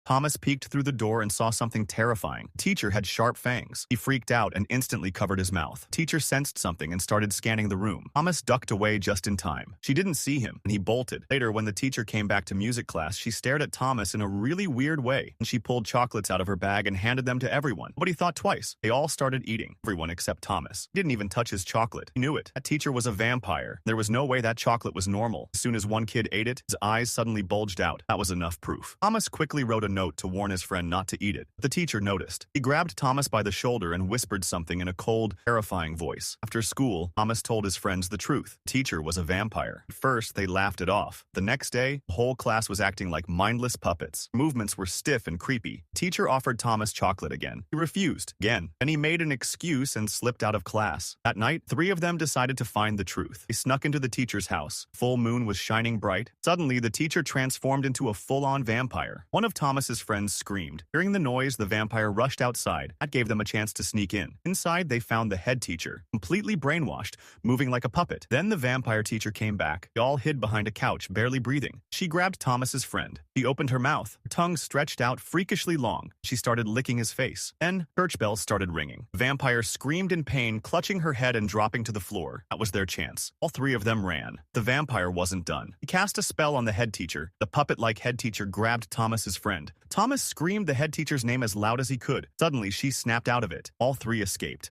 Thomas peeked through the door and saw something terrifying. Teacher had sharp fangs. He freaked out and instantly covered his mouth. Teacher sensed something and started scanning the room. Thomas ducked away just in time. She didn't see him, and he bolted. Later, when the teacher came back to music class, she stared at Thomas in a really weird way, and she pulled chocolates out of her bag and handed them to everyone. But he thought twice. They all started eating. Everyone except Thomas. He didn't even touch his chocolate. He knew it. That teacher was a vampire. There was no way that chocolate was normal. As soon as one kid ate it, his eyes suddenly bulged out. That was enough proof. Thomas quickly wrote a note to warn his friend not to eat it. The teacher noticed. He grabbed Thomas by the shoulder and whispered something in a cold, terrifying voice. After school, Thomas told his friends the truth. The teacher was a vampire. At first, they laughed it off. The next day, the whole class was acting like mindless puppets. Movements were stiff and creepy. The teacher offered Thomas chocolate again. He refused again, and he made an excuse and slipped out of class. That night, 3 of them decided to find the truth. They snuck into the teacher's house. Full moon was shining bright. Suddenly, the teacher transformed into a full-on vampire. One of Thomas's friends screamed. Hearing the noise, the vampire rushed outside. That gave them a chance to sneak in. Inside, they found the head teacher, completely brainwashed, moving like a puppet. Then the vampire teacher came back. They all hid behind a couch, barely breathing. She grabbed Thomas's friend. He opened her mouth. Her tongue stretched out freakishly long. She started licking his face. Then, church bells started ringing. The vampire screamed in pain, clutching her head and dropping to the floor. That was their chance. All 3 of them ran. The vampire wasn't done. He cast a spell on the head teacher. The puppet-like head teacher grabbed Thomas's friend. Thomas screamed the head teacher's name as loud as he could. Suddenly, she snapped out of it. All 3 escaped.